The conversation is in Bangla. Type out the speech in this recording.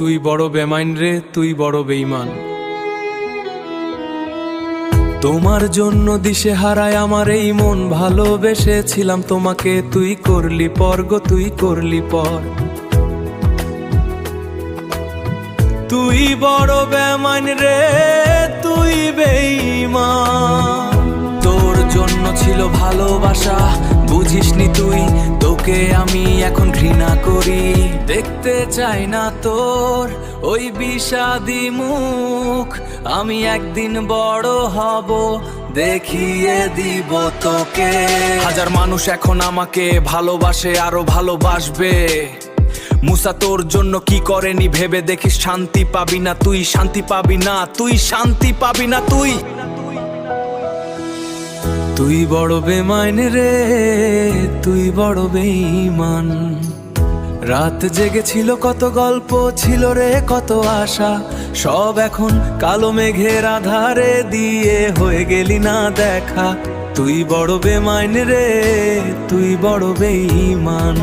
তুই বড় বেমাইন রে, তুই বড় বেঈমান। তোমার জন্য দিশে হারায় আমার এই মন, ভালোবেসেছিলাম তোমাকে, তুই করলি পর গো, তুই করলি পর। তুই বড় বেমাইন রে, তুই বেঈমান। তোর জন্য ছিল ভালোবাসা, বুঝিসনি তুই, তোকে আমি এখন ঘৃণা করি। দেখতে চাই না তোর ওই বিষাদী মুখ, আমি একদিন বড় হব, দেখিয়ে দিব তোকে। হাজার মানুষ এখন আমাকে ভালোবাসে, আরো ভালোবাসবে। মুসা তোর জন্য কি করেনি ভেবে দেখিস, শান্তি পাবি না তুই, শান্তি পাবি না তুই, শান্তি পাবি না তুই। তুই বড় বেমাইন রে, তুই বড় বেঈমান। রাত জেগেছিল কত গল্প ছিল রে, কত আশা, সব এখন কালো মেঘের আধারে দিয়ে হয়ে গেলি না দেখা। তুই বড় বেমাইন রে, তুই বড় বেঈমান।